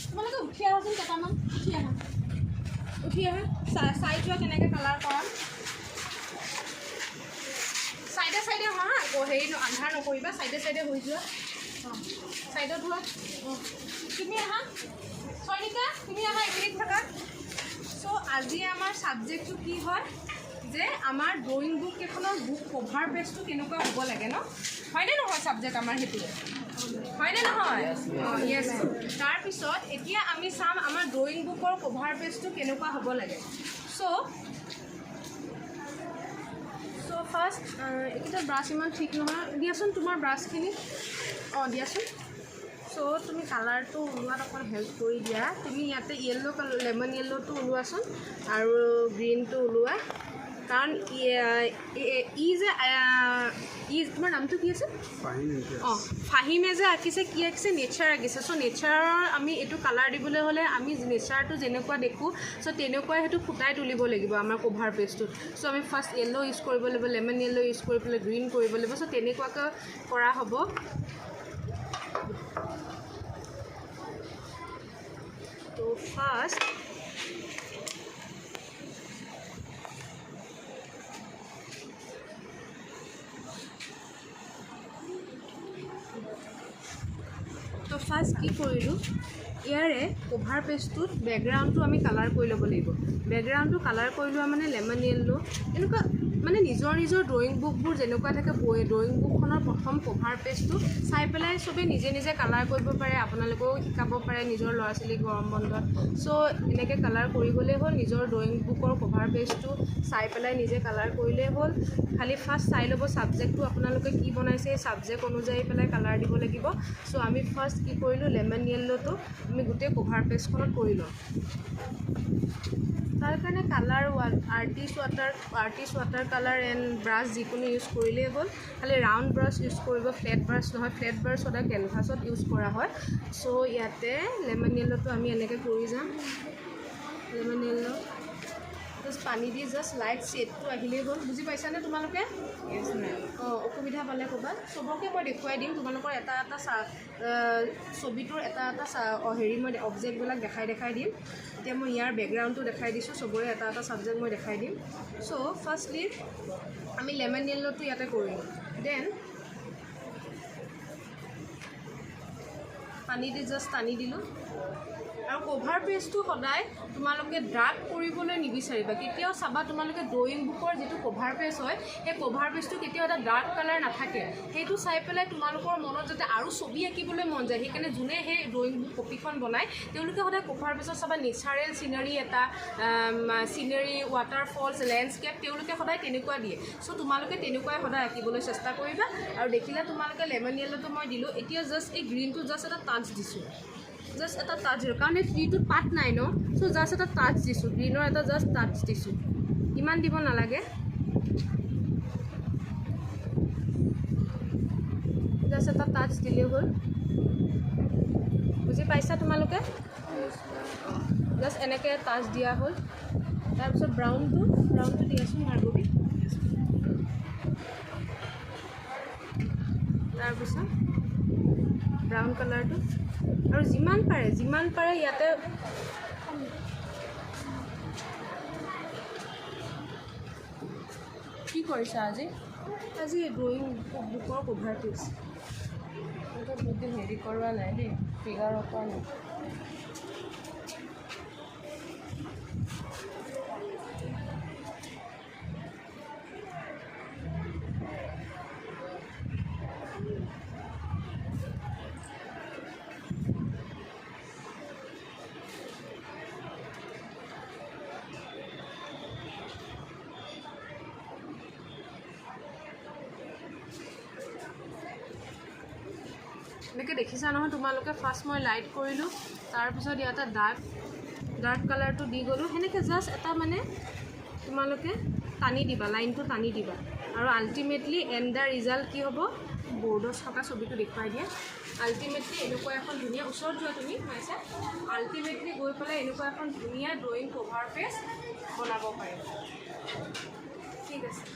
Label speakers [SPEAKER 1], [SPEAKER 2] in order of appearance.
[SPEAKER 1] তোমালোকে উঠি আহাচোন কেইটামান উঠি আহা চাই যোৱা কেনেকৈ কালাৰ কৰা চাইডে চাইডে হা হেৰি আন্ধাৰ নকৰিবা চাইডে চাইডে হৈ যোৱা চাইডত হোৱা তুমি আহা চয়নিকা তুমি আহা এইখিনিত থাকা চ' আজি আমাৰ ছাবজেক্টটো কি হয় যে আমাৰ ড্ৰয়িং বুক কেইখনৰ বুক কভাৰ পেজটো কেনেকুৱা হ'ব লাগে ন হয়নে নহয় ছাবজেক্ট আমাৰ সেইটো হয়নে নহয় য়েছ তাৰপিছত এতিয়া আমি চাম আমাৰ ড্ৰয়িং বুকৰ কভাৰ পেজটো কেনেকুৱা হ'ব লাগে চ' ফাৰ্ষ্ট এইকেইটা ব্ৰাছ ইমান ঠিক নহয় দিয়াচোন তোমাৰ ব্ৰাছখিনি দিয়াচোন চ' তুমি কালাৰটো ওলোৱাত অকণ হেল্প কৰি দিয়া তুমি ইয়াতে য়েল্ল' কালাৰ লেমন য়েল্ল'টো ওলোৱাচোন আৰু গ্ৰীণটো ওলোৱা কাৰণ তোমাৰ নামটো কি আছে ফাহিমে যে আঁকিছে কি আঁকিছে নেচাৰ আঁকিছে চ' নেচাৰৰ আমি এইটো কালাৰ দিবলৈ হ'লে আমি নেচাৰটো যেনেকুৱা দেখোঁ চ' তেনেকুৱাই সেইটো ফুটাই তুলিব লাগিব আমাৰ কভাৰ পেজটোত চ' আমি ফাৰ্ষ্ট য়েল্ল' ইউজ কৰিব লাগিব লেমন য়েল্ল' ইউজ কৰি পেলাই গ্ৰীণ কৰিব লাগিব চ' তেনেকুৱাকৈ কৰা হ'ব তো ফাৰ্ষ্ট কি কৰিলোঁ ইয়াৰে কভাৰ পেজটোত বেকগ্ৰাউণ্ডটো আমি কালাৰ কৰি ল'ব লাগিব বেকগ্ৰাউণ্ডটো কালাৰ কৰি লোৱা মানে লেমন য়েল্ল' এনেকুৱা মানে নিজৰ ড্ৰয়িং বুকবোৰ যেনেকুৱা থাকে ড্ৰয়িং বুকখনৰ প্ৰথম কভাৰ পেজটো চাই পেলাই চবেই নিজে নিজে কালাৰ কৰিব পাৰে আপোনালোকেও শিকাব পাৰে নিজৰ ল'ৰা ছোৱালীক গৰম বন্ধত চ' এনেকৈ কালাৰ কৰি গ'লেই হ'ল নিজৰ ড্ৰয়িং বুকৰ কভাৰ পেজটো চাই পেলাই নিজে কালাৰ কৰিলেই হ'ল খালি ফাৰ্ষ্ট চাই ল'ব ছাবজেক্টটো আপোনালোকে কি বনাইছে ছাবজেক্ট অনুযায়ী পেলাই কালাৰ দিব লাগিব চ' আমি ফাৰ্ষ্ট কি কৰিলোঁ লেমন য়েল্ল'টো আমি গোটেই কভাৰ পেজখনত কৰি লওঁ তাৰ কাৰণে colour artist water colour and brush যিকোনো ইউজ কৰিলেই হ'ল খালি ৰাউণ্ড ব্ৰাছ ইউজ কৰিব ফ্লেট ব্ৰাছ নহয় ফ্লেট ব্ৰাছ সদায় কেনভাছত ইউজ কৰা হয় চ' ইয়াতে লেমন য়েল্ল'টো আমি এনেকৈ কৰি যাম লেমন য়েল্ল' জাষ্ট পানী দি জাষ্ট লাইট শ্বেডটো আহিলেই হ'ল বুজি পাইছানে তোমালোকে অসুবিধা পালে ক'বা চবকে মই দেখুৱাই দিম তোমালোকৰ এটা ছবিটোৰ এটা হেৰি মই অবজেক্টবিলাক দেখাই দিম এতিয়া মই ইয়াৰ বেকগ্ৰাউণ্ডটো দেখাই দিছোঁ চবৰে এটা ছাবজেক্ট মই দেখাই দিম চ' ফাৰ্ষ্টলি আমি লেমন য়েল্ল'টো ইয়াতে কৰিম দেন পানী দি জাষ্ট টানি দিলোঁ আৰু কভাৰ পেজটো সদায় তোমালোকে ডাৰ্ক কৰিবলৈ নিবিচাৰিবা কেতিয়াও চাবা তোমালোকে ড্ৰয়িং বুকৰ যিটো কভাৰ পেজ হয় সেই কভাৰ পেজটো কেতিয়াও এটা ডাৰ্ক কালাৰ নাথাকে সেইটো চাই পেলাই তোমালোকৰ মনত যাতে আৰু ছবি আঁকিবলৈ মন যায় সেইকাৰণে যোনে সেই ড্ৰয়িং বুক কপিখন বনায় তেওঁলোকে সদায় কভাৰ পেজত চাবা নেচাৰেল চিনাৰী এটা চিনাৰী ৱাটাৰফলছ লেণ্ডস্কেপ তেওঁলোকে সদায় তেনেকুৱা দিয়ে চ' তোমালোকে তেনেকুৱাই সদায় আঁকিবলৈ চেষ্টা কৰিবা আৰু দেখিলে তোমালোকে লেমন য়েল্ল'টো মই দিলোঁ এতিয়া জাষ্ট এই গ্ৰীণটো জাষ্ট এটা টাচ দিছোঁ জাষ্ট এটা টাচ দিলোঁ কাৰণ এই ট্ৰিটোত পাত নাই ন চ' জাষ্ট এটা টাচ দিছোঁ গ্ৰীণৰ এটা জাষ্ট টাচ দিছোঁ ইমান দিব নালাগে জাষ্ট এটা টাচ দিলেই হ'ল বুজি পাইছা তোমালোকে জাষ্ট এনেকৈ টাচ দিয়া হ'ল তাৰপিছত ব্ৰাউনটো দিয়াচোন মাৰ্গবী তাৰপিছত ব্ৰাউন কালাৰটো আৰু যিমান পাৰে ইয়াতে কি কৰিছা আজি ড্ৰয়িং বুকৰ কভাৰ পেজ বহুত দিন হেৰি কৰোৱা নাই দেই ফিগাৰৰ পৰা নাই এনেকৈ দেখিছা নহয় তোমালোকে ফাৰ্ষ্ট মই লাইট কৰিলোঁ তাৰপিছত ইয়াতে ডাৰ্ক কালাৰটো দি গ'লোঁ সেনেকৈ জাষ্ট এটা মানে তোমালোকে টানি দিবা লাইনটো টানি দিবা আৰু আল্টিমেটলি এণ্ড দ্য ৰিজাল্ট কি হ'ব বৰ্ডত থকা ছবিটো দেখুৱাই দিয়ে আল্টিমেটলি এনেকুৱা এখন ধুনীয়া ওচৰত যোৱা তুমি পাইছা আল্টিমেটলি গৈ পেলাই এনেকুৱা এখন ধুনীয়া ড্ৰয়িং কভাৰ পেজ বনাব পাৰিবা ঠিক আছে